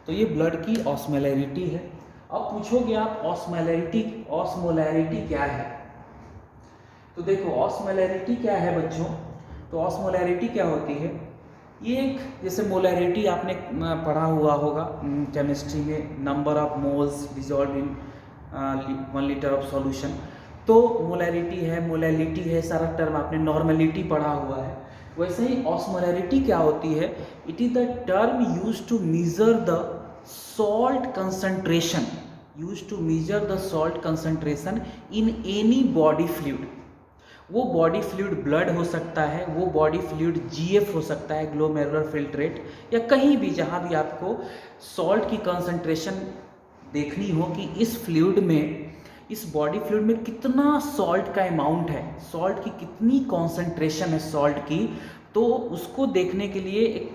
तो ये ब्लड की ऑस्मोलैरिटी है। अब पूछोगे आप ऑस्मोलैरिटी क्या है। तो देखो ऑस्मोलैरिटी क्या है बच्चों, तो ऑस्मोलैरिटी क्या होती है, ये एक जैसे मोलैरिटी आपने पढ़ा हुआ होगा केमिस्ट्री में, number of moles dissolve in 1 litre of solution. तो मोलैरिटी है, मोलैलिटी है, सारा टर्म आपने नॉर्मलिटी पढ़ा हुआ है। वैसे ही ऑस्मोलैरिटी क्या होती है, it is the term use to measure the salt concentration, in any body fluid. वो बॉडी फ्लूइड ब्लड हो सकता है, वो बॉडी फ्लूइड जीएफ हो सकता है, ग्लोमेरुलर फिल्ट्रेट, या कहीं भी जहाँ भी आपको सॉल्ट की कंसंट्रेशन देखनी हो कि इस फ्लूइड में, इस बॉडी फ्लूइड में कितना सॉल्ट का अमाउंट है, सॉल्ट की कितनी कॉन्सेंट्रेशन है सॉल्ट की, तो उसको देखने के लिए एक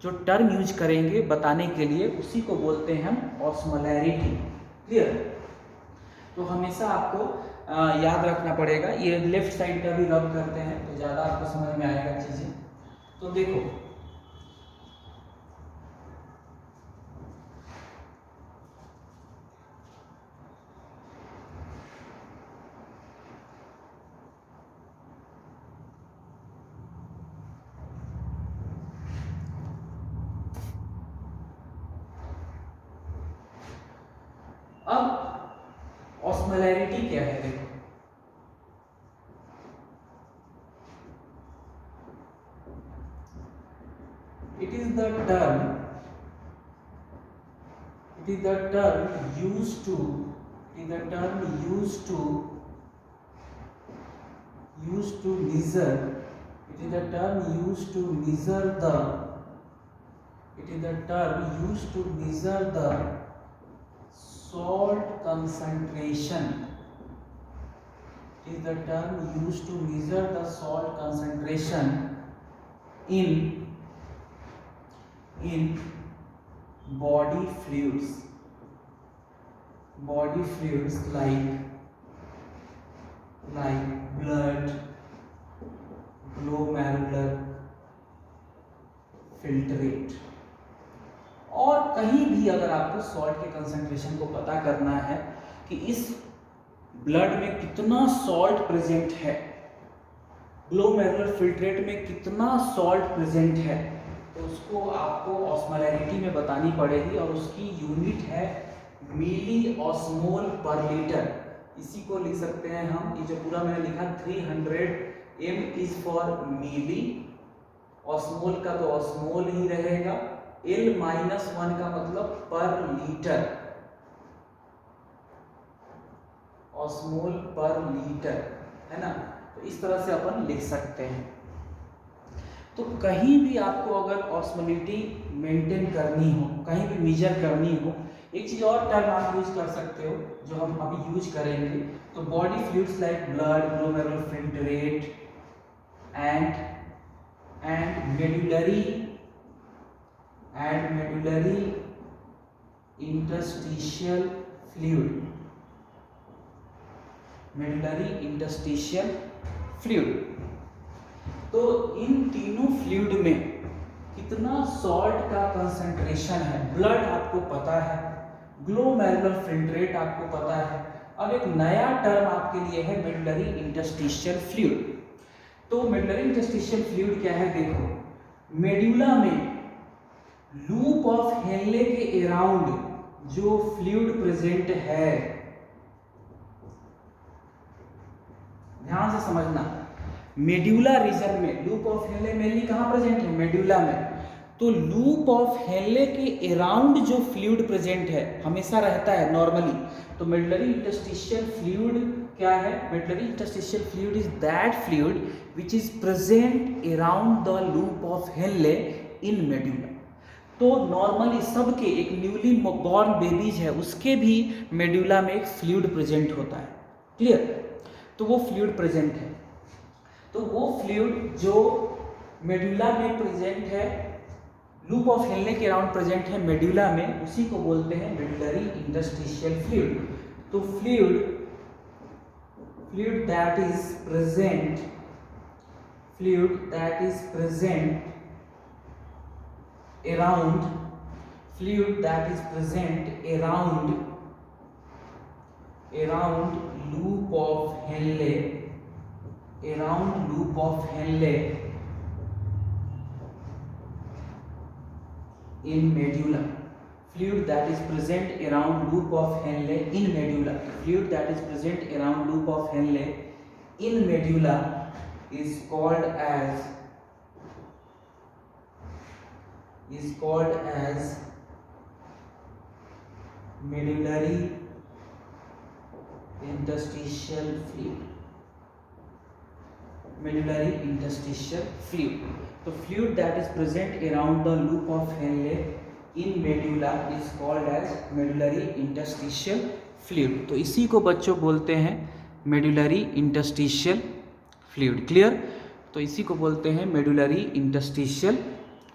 जो टर्म यूज करेंगे बताने के लिए, उसी को बोलते हैं हम ऑस्मोलैरिटी। क्लियर। तो हमेशा आपको याद रखना पड़ेगा, ये लेफ्ट साइड का भी रब करते हैं तो ज़्यादा आपको समझ में आएगा चीज़ें। तो देखो अब ऑस्मोलैरिटी क्या है, देखो it is the term used to measure, the salt concentration. It is the term used to measure the salt concentration in body fluids like blood, glomerular filtrate। और कहीं भी अगर आपको सॉल्ट के कंसंट्रेशन को पता करना है कि इस ब्लड में कितना सॉल्ट प्रेजेंट है, ग्लोमेरुलर फिल्ट्रेट में कितना सॉल्ट प्रेजेंट है, तो उसको आपको ऑस्मोलैरिटी में बतानी पड़ेगी, और उसकी यूनिट है मिली ऑस्मोल पर लीटर। इसी को लिख सकते हैं हम, ये जो पूरा मैंने लिखा 300 m is for milli, osmole का तो ऑस्मोल ही रहेगा, L-1 का मतलब पर लीटर, ऑस्मोल पर लीटर, है ना। तो इस तरह से अपन लिख सकते हैं। तो कहीं भी आपको अगर ऑस्मोलिटी मेंटेन करनी हो, कहीं भी मेजर करनी हो, एक चीज और टर्म आप यूज कर सकते हो जो हम अभी यूज करेंगे, तो body fluids like blood, glomerular filtrate and medullary interstitial fluid. तो इन तीनों फ्लूइड में कितना सॉल्ट का कंसंट्रेशन है, ब्लड आपको पता है, ग्लोमेरुलर फिल्ट्रेट आपको पता है। अब एक नया टर्म आपके लिए है मेडुलरी इंटरस्टिशियल फ्लूइड। तो मेडुलरी इंटरस्टिशियल फ्लूइड क्या है, देखो मेडुला में लूप ऑफ हेनले के अराउंड जो फ्लूइड प्रेजेंट है, ध्यान से समझना, मेड्यूला रीजन में लूप ऑफ हेनले मेनली कहाँ प्रेजेंट है, मेड्यूला में। तो लूप ऑफ हेनले के अराउंड जो फ्लूइड प्रेजेंट है हमेशा रहता है नॉर्मली, तो मेडुलरी इंटरस्टिशियल फ्लूइड क्या है, medullary interstitial fluid is that fluid which is present around the loop of Henley in medulla. तो नॉर्मली सबके, एक न्यूली बॉर्न बेबीज है उसके भी मेड्यूला में एक फ्लूइड प्रेजेंट होता है। क्लियर। तो वो फ्लूइड प्रेजेंट है, तो वो फ्लूइड जो मेडुला में प्रेजेंट है, लूप ऑफ हेनले के अराउंड प्रेजेंट है मेडुला में, उसी को बोलते हैं मेडुलरी इंटरस्टिशियल फ्लूइड। तो fluid that is present fluid that is present around loop of Henle, in medulla. Fluid that is present around loop of Henle in medulla. Fluid that is present around loop of Henle in medulla is called as medullary interstitial fluid. Medullary interstitial fluid. तो fluid that is present around the loop of Henle in medulla is called as medullary interstitial fluid. तो इसी को बच्चों बोलते हैं medullary interstitial fluid. Clear? तो इसी को बोलते हैं medullary interstitial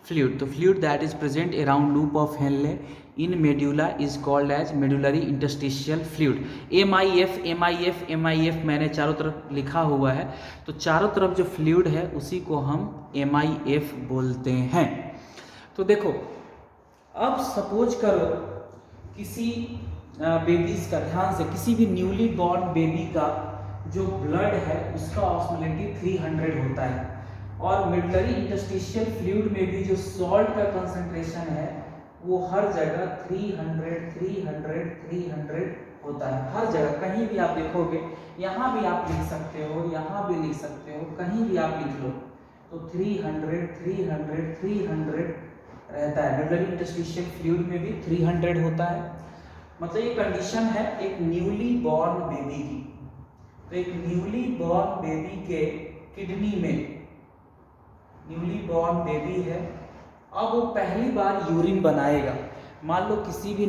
fluid. तो fluid that is present around loop of Henle in medulla is called as medullary interstitial fluid. MIF मैंने चारों तरफ लिखा हुआ है, तो चारों तरफ जो फ्लूइड है उसी को हम MIF बोलते हैं. तो देखो, अब सपोज करो किसी बेबीज का, ध्यान से, किसी भी न्यूली बॉर्न बेबी का जो ब्लड है उसका ऑस्मोलिटी 300 होता है, और मेडुलरी इंटरस्टिशियल फ्लूइड में भी जो सॉल्ट का कंसंट्रेशन है वो हर जगह 300 होता है. हर जगह, कहीं भी आप देखोगे, यहाँ भी आप लिख सकते हो, यहाँ भी लिख सकते हो, कहीं भी आप लिख लो तो 300 रहता है. मेडुलरी इंटरस्टिशियल फ्लूइड में भी 300 होता है. मतलब ये कंडीशन है एक न्यूली बॉर्न बेबी की. तो एक न्यूली बॉर्न बेबी के किडनी में, न्यूली बॉर्न बेबी है, अब वो पहली बार यूरिन बनाएगा. मान लो किसी भी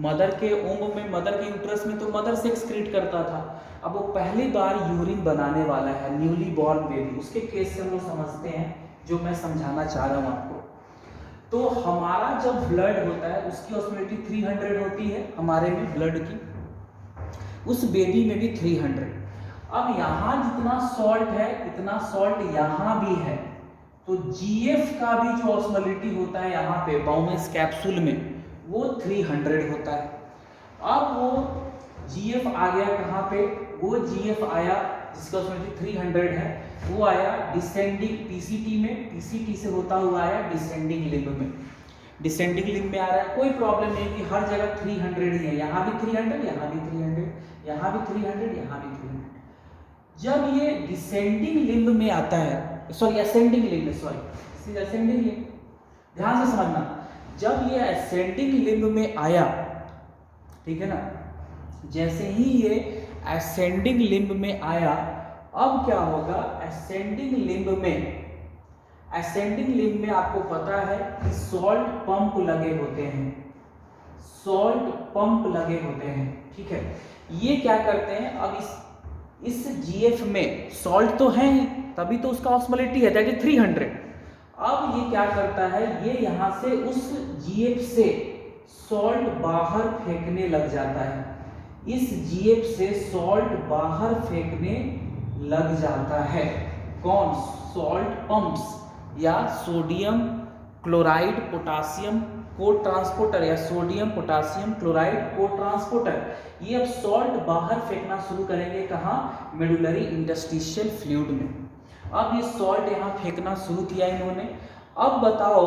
मदर के ओम में, मदर के यूट्रस में तो मदर से एक्सक्रीट करता था, अब वो पहली बार यूरिन बनाने वाला है, न्यूली बॉर्न बेबी. उसके केस से हम लोग समझते हैं जो मैं समझाना चाह रहा हूँ आपको. तो हमारा जब ब्लड होता है उसकी ऑस्मोलिटी 300 होती है हमारे में ब्लड की, उस बेबी में भी 300. अब यहाँ जितना सॉल्ट है इतना सॉल्ट यहाँ भी है, तो GF का भी जो ऑस्मोलिटी होता है यहाँ पे बाउमेस कैप्सूल में वो 300 होता है. अब वो GF आ गया कहाँ पे, वो GF आया जिसका ऑस्मोलिटी 300 है, वो आया डिसेंडिंग PCT में, PCT से होता हुआ आया डिसेंडिंग लिम्ब में. डिसेंडिंग लिम्ब में आ रहा है, कोई प्रॉब्लम नहीं कि हर जगह 300 ही है, यहाँ भी 300, यहाँ भी 300, यहाँ भी 300, यहाँ भी 300. जब ये डिसेंडिंग लिम्ब में आता है, sorry ascending limb, sorry ascending limb, ध्यान से समझना. जब ये असेंडिंग लिम्ब में आया, ठीक है ना, जैसे ही ये असेंडिंग लिम्ब में आया, अब क्या होगा, असेंडिंग लिम्ब में आपको पता है कि सॉल्ट पंप लगे होते हैं, सॉल्ट पंप लगे होते हैं, ठीक है. ये क्या करते हैं, अब इस GF में सॉल्ट तो है ही, तभी तो उसका ऑस्मोलिटी है दैट इज 300. अब ये क्या करता है, ये यहाँ से उस GF से सॉल्ट बाहर फेंकने लग जाता है, इस GF से सॉल्ट बाहर फेंकने लग जाता है. कौन? सॉल्ट पंप्स या सोडियम क्लोराइड पोटासियम को ट्रांसपोर्टर या सोडियम पोटासियम क्लोराइड को ट्रांसपोर्टर, ये अब सॉल्ट बाहर फेंकना शुरू करेंगे. कहाँ? मेडुलरी इंटरस्टिशियल फ्लूइड में. अब ये सॉल्ट यहाँ फेंकना शुरू किया इन्होंने. अब बताओ,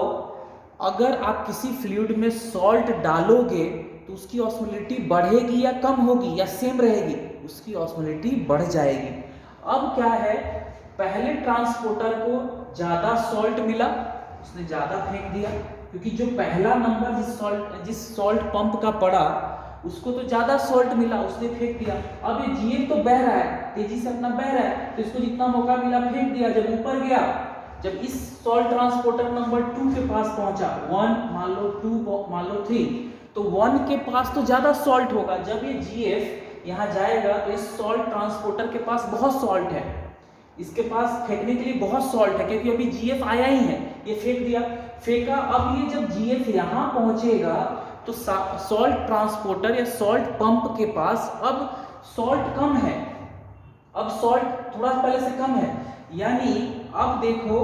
अगर आप किसी फ्लूइड में सॉल्ट डालोगे तो उसकी ऑस्मोलिटी बढ़ेगी या कम होगी या सेम रहेगी? उसकी ऑस्मोलिटी बढ़ जाएगी. अब क्या है, पहले ट्रांसपोर्टर को ज़्यादा सॉल्ट मिला, उसने ज़्यादा फेंक दिया, क्योंकि जो पहला नंबर जिस सॉल्ट पंप का पड़ा उसको तो ज़्यादा सॉल्ट मिला, उसने फेंक दिया. अब ये GF तो बह रहा है, तेजी से अपना बह रहा है, तो इसको जितना मौका मिला फेंक दिया. जब ऊपर गया, जब इस सॉल्ट ट्रांसपोर्टर नंबर 2 के पास पहुंचा, 1 मान लो, 2 मान लो, 3, तो 1 के पास तो ज़्यादा सॉल्ट होगा. जब ये GF यहाँ जाएगा तो इस सॉल्ट ट्रांसपोर्टर के पास बहुत सॉल्ट है, इसके पास फेंकने के लिए बहुत सॉल्ट है, क्योंकि अभी GF आया ही है, ये फेंक दिया, फेंका. अब ये जब GF यहाँ पहुंचेगा तो सॉल्ट ट्रांसपोर्टर या सॉल्ट पंप के पास अब सॉल्ट कम है, अब सॉल्ट थोड़ा पहले से कम है, यानी अब देखो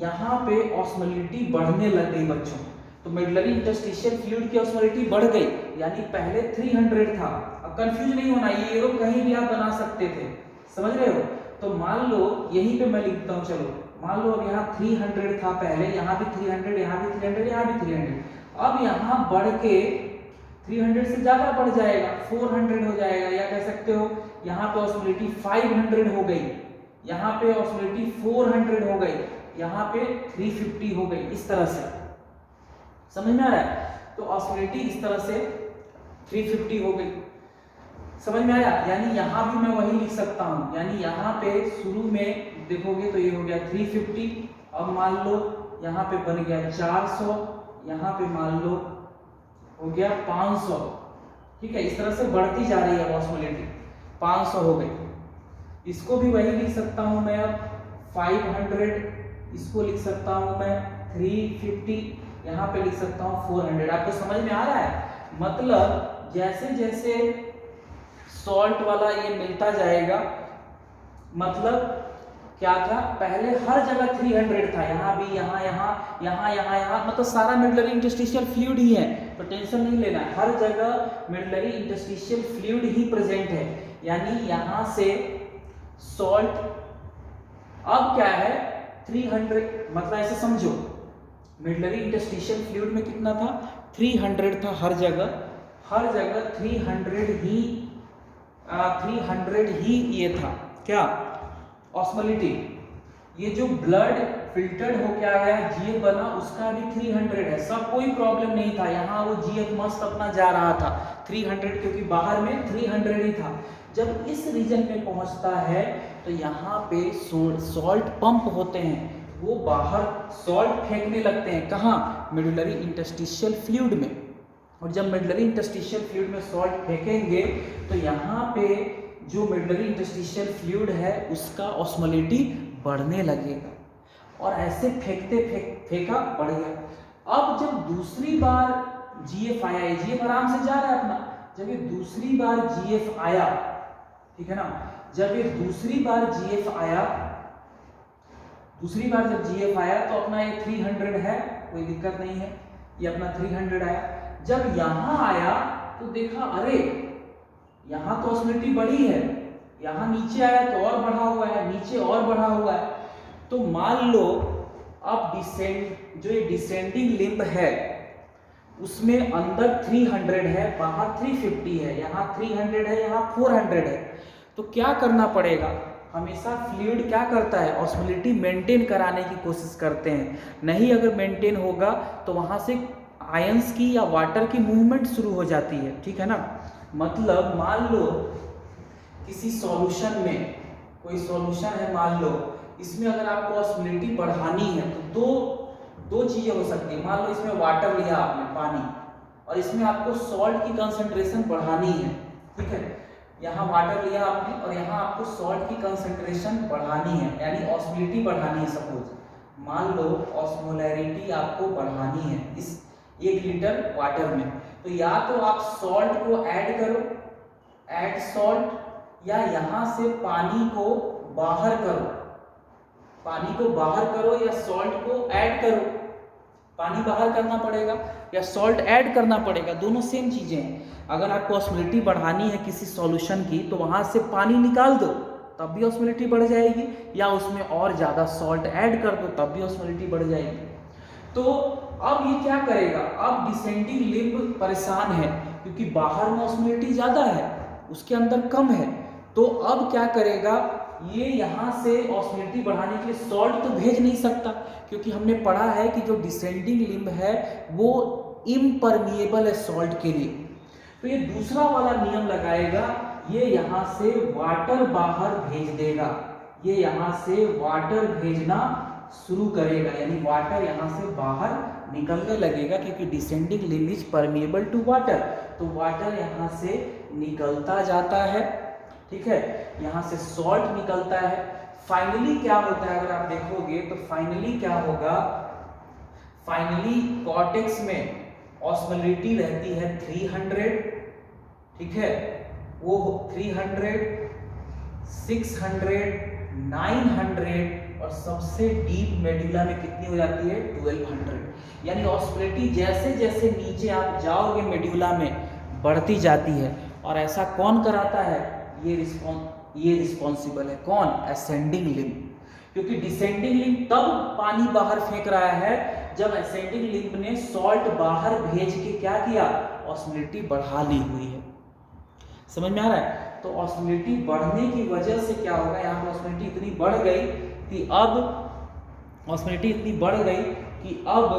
यहाँ पे ऑस्मोलिटी बढ़ने लग गई बच्चों. तो मेडुलरी इंटरस्टिशियल फ्लूइड की ऑस्मोलिटी बढ़ गई, यानी पहले 300 था। अब कंफ्यूज नहीं होना, ये एरो कहीं भी आप बना सकते थे, समझ रहे हो। तो मान लो यहीं पे मैं लिखता हूँ, चलो मान लो अब यहाँ 300 था पहले, यहाँ भी 300, यहाँ भी 300, यहाँ भी 300। अब यहाँ बढ़ के 300 से ज्यादा बढ़ जाएगा, 400 हो जाएगा, या कह सकते हो यहाँ पे ऑस्मोलिटी 500 हो गई, यहाँ पे ऑस्मोलिटी 400 हो गई, यहाँ पे 350 हो गई। इस तरह से समझ में आ रहा है। तो ऑस्मोलिटी इस तरह से 350 हो गई, समझ में आया। यानी यहाँ भी मैं वही लिख सकता हूँ, यानी यहाँ पे शुरू में देखोगे तो ये हो गया 350, अब मान लो यहाँ पे बन गया 400, यहाँ पे मान लो हो गया 500, ठीक है। इस तरह से बढ़ती जा रही है ऑस्मोलिटी, 500 हो गई। इसको भी वही लिख सकता हूँ मैं अब 500, इसको लिख सकता हूँ मैं 350, यहाँ पे लिख सकता हूँ 400। आपको समझ में आ रहा है। मतलब जैसे जैसे सॉल्ट वाला ये मिलता जाएगा, मतलब क्या था, पहले हर जगह 300 था, यहाँ भी, यहाँ यहाँ यहाँ यहाँ यहाँ, मतलब सारा मेडुलरी इंटरस्टिशियल फ्लूइड ही है, तो टेंशन नहीं लेना। हर जगह मेडुलरी इंटरस्टिशियल फ्लूइड ही प्रेजेंट है, यानी यहाँ से सॉल्ट अब क्या है 300, मतलब ऐसे समझो मेडुलरी इंटरस्टिशियल फ्लूइड में कितना था, 300 था हर जगह 300 ही ये था क्या, ऑस्मोलिटी। ये जो ब्लड फिल्टर्ड हो क्या गया, जीएफ बना, उसका भी 300 है, सब कोई प्रॉब्लम नहीं था। यहाँ वो जीएफ मस्त अपना जा रहा था 300, क्योंकि बाहर में 300 ही था। जब इस रीजन में पहुंचता है तो यहाँ पे सॉल्ट पंप होते हैं, वो बाहर सॉल्ट फेंकने लगते हैं, कहाँ, मेडुलरी इंटरस्टिशियल फ्लूइड में। और जब मेडुलरी इंटरस्टिशियल फ्लूइड में सॉल्ट फेंकेंगे तो यहाँ पे जो मेडुलरी इंटरस्टिशियल फ्लूइड है उसका ऑस्मोलिटी बढ़ने लगेगा, और ऐसे फेंकते फेंका बढ़ गया। अब जब दूसरी बार जीएफ आया, जीएफ आराम से जा रहा है अपना, जब ये दूसरी बार जीएफ आया, ठीक है ना, जब ये दूसरी बार जीएफ आया, जब जीएफ आया तो अपना ये 300 है, कोई दिक्कत नहीं है, ये अपना 300 आया। जब यहाँ आया तो देखा अरे यहाँ तो ऑस्मोलिटी बढ़ी है, यहाँ नीचे आया तो और बढ़ा हुआ है, नीचे और बढ़ा हुआ है। तो मान लो अब जो ये डिसेंडिंग लिम्ब है उसमें अंदर 300 है, बाहर 350 है, यहाँ 300 है, यहाँ 400 है। तो क्या करना पड़ेगा, हमेशा फ्लूइड क्या करता है, ऑस्मोलिटी मेंटेन कराने की कोशिश करते हैं। नहीं अगर मेंटेन होगा तो वहाँ से आयंस की या वाटर की मूवमेंट शुरू हो जाती है, ठीक है ना। मतलब मान लो किसी सॉल्यूशन में, कोई सॉल्यूशन है मान लो, इसमें अगर आपको ऑस्मोलिटी बढ़ानी है तो दो चीजें हो सकती है। मान लो इसमें वाटर लिया आपने, पानी, और इसमें आपको सॉल्ट की कंसंट्रेशन बढ़ानी है, ठीक है। यहाँ वाटर लिया आपने और यहाँ आपको सॉल्ट की कंसंट्रेशन बढ़ानी है, यानी ऑस्मोलिटी बढ़ानी है। सपोज मान लो ऑस्मोलैरिटी आपको बढ़ानी है इस 1 लीटर वाटर में, तो या तो आप सॉल्ट को ऐड करो, ऐड सॉल्ट, या यहाँ से पानी को बाहर करो, या सॉल्ट को ऐड करो। पानी बाहर करना पड़ेगा या सॉल्ट ऐड करना पड़ेगा, दोनों सेम चीजें हैं। अगर आपको ऑस्मोलिटी बढ़ानी है किसी सॉल्यूशन की तो वहां से पानी निकाल दो तब भी ऑस्मोलिटी बढ़ जाएगी, या उसमें और ज़्यादा सॉल्ट ऐड कर दो तब भी ऑस्मोलिटी बढ़ जाएगी। तो अब ये क्या करेगा, अब डिसेंडिंग लिम्ब परेशान है क्योंकि बाहर में ऑस्मोलिटी ज़्यादा है, उसके अंदर कम है। तो अब क्या करेगा, ये यहाँ से ऑस्मोलिटी बढ़ाने के लिए सॉल्ट तो भेज नहीं सकता, क्योंकि हमने पढ़ा है कि जो डिसेंडिंग लिम्ब है वो इम्परमिएबल है सॉल्ट के लिए। तो ये दूसरा वाला नियम लगाएगा, ये यहाँ से वाटर बाहर भेज देगा, ये यहाँ से वाटर भेजना शुरू करेगा, यानी वाटर यहाँ से बाहर निकलने लगेगा, क्योंकि descending limb is permeable to water, तो वाटर यहाँ से निकलता जाता है, ठीक है, यहाँ से सॉल्ट निकलता है। फाइनली क्या होता है, अगर आप देखोगे तो फाइनली क्या होगा, फाइनली कॉर्टेक्स में ऑस्मोलिटी रहती है 300, ठीक है, वो 300, 600, 900 और सबसे डीप मेडुला में कितनी हो जाती है 1200। यानी ऑस्मोलिटी जैसे जैसे नीचे आप जाओगे मेडुला में बढ़ती जाती है। और ऐसा कौन कराता है? ये रिस्पॉन्सिबल है कौन? Ascending limb. क्योंकि डिसेंडिंग लिम्ब तब पानी बाहर फेंक रहा है जब असेंडिंग लिम्ब ने सॉल्ट बाहर भेज के क्या किया? ऑस्मोलिटी बढ़ा ली हुई है। समझ में आ रहा है? तो ऑस्मोलिटी बढ़ने की वजह से क्या होगा, यहाँ पर ऑस्मोलिटी इतनी बढ़ गई कि अब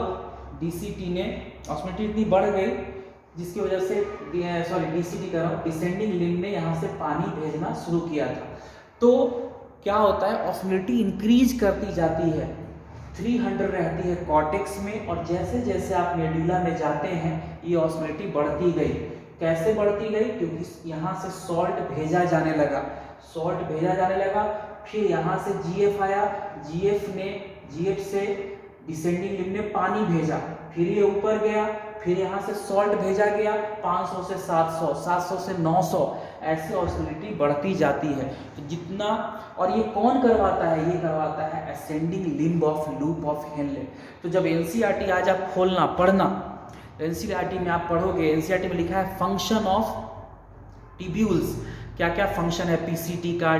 डीसीटी ने ऑस्मोलिटी इतनी बढ़ गई जिसकी वजह से डीसीटी कर रहा हूँ, डिसेंडिंग लिम्ब ने यहाँ से पानी भेजना शुरू किया था। तो क्या होता है, ऑस्मोलिटी इंक्रीज करती जाती है, 300 रहती है कॉर्टेक्स में, और जैसे जैसे आप मेडुला में जाते हैं ये ऑस्मोलिटी बढ़ती गई। कैसे बढ़ती गई? क्योंकि यहाँ से सॉल्ट भेजा जाने लगा, फिर यहाँ से जीएफ आया, जीएफ से डिसेंडिंग लिम्ब ने पानी भेजा, फिर ये ऊपर गया, फिर यहाँ से सॉल्ट भेजा गया 500 से 700, 700 से 900, ऐसे ऑस्मोलिटी बढ़ती जाती है। तो जितना, और ये कौन करवाता है? ये करवाता है ascending limb of loop of Henley. तो जब एनसीईआरटी आज आप खोलना पढ़ना, एनसीईआरटी में आप पढ़ोगे, एनसीईआरटी में लिखा है फंक्शन ऑफ टिब्यूल्स, क्या क्या फंक्शन है पीसीटी का,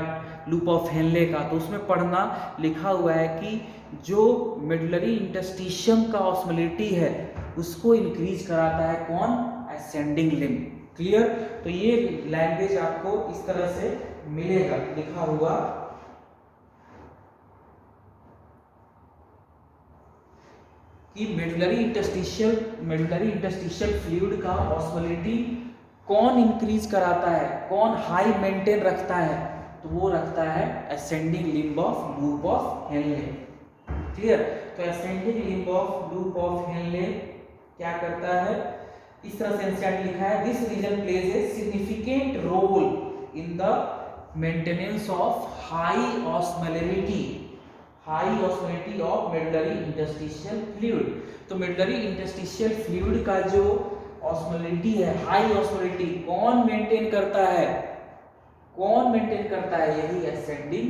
लूप ऑफ हेनले का, तो उसमें पढ़ना लिखा हुआ है कि जो मेडुलरी इंटरस्टिशियम का ऑस्मोलिटी है उसको इंक्रीज कराता है कौन? Ascending limb. क्लियर? तो ये लैंग्वेज आपको इस तरह से मिलेगा लिखा हुआ, कि मेडुलरी इंटरस्टिशियल फ्लूइड का ऑस्मोलिटी कौन इंक्रीज कराता है, कौन हाई मेंटेन रखता है? तो वो रखता है ascending limb of loop of Henle. Clear? तो ascending limb of loop of Henle क्या करता है? इस तरह से एनसीईआरटी लिखा है, this region plays a significant role in the maintenance of high osmolality of medullary interstitial fluid. तो मेडुलरी इंटरस्टिशियल फ्लूइड का जो ऑस्मोलिटी है, हाई ऑस्मोलिटी, कौन मेंटेन करता है? यही असेंडिंग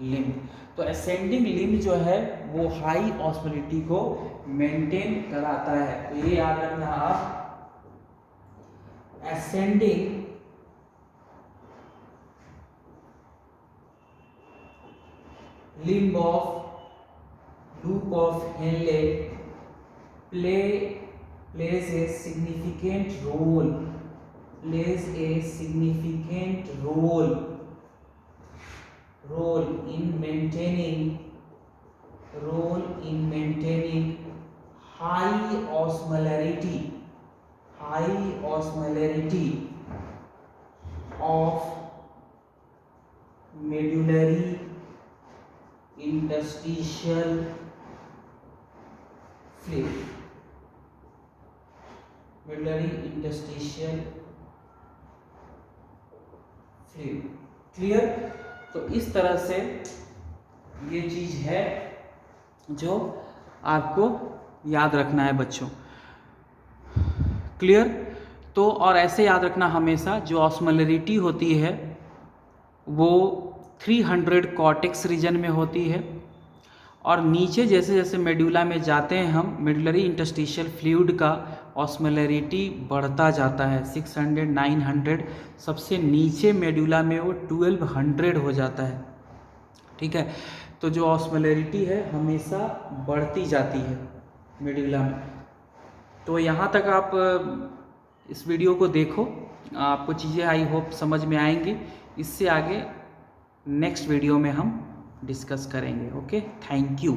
लिम्ब। तो असेंडिंग लिम्ब जो है वो हाई ऑस्मोलिटी को मेंटेन कराता है। तो ये याद रखना आप, ascending limb of loop of Henle plays a significant role in maintaining high osmolarity of medullary interstitial fluid। Clear? तो इस तरह से ये चीज है जो आपको याद रखना है बच्चों। क्लियर? तो और ऐसे याद रखना हमेशा, जो ऑस्मोलरिटी होती है वो 300 कॉर्टेक्स रीजन में होती है, और नीचे जैसे जैसे मेडुला में जाते हैं हम, मेडुलरी इंटरस्टिशियल फ्लूइड का ऑस्मोलरिटी बढ़ता जाता है, 600, 900, सबसे नीचे मेडुला में वो 1200 हो जाता है। ठीक है? तो जो ऑस्मोलरिटी है हमेशा बढ़ती जाती है मेडुला में। तो यहाँ तक आप इस वीडियो को देखो, आपको चीज़ें आई होप समझ में आएंगी। इससे आगे नेक्स्ट वीडियो में हम डिस्कस करेंगे। Okay, thank you.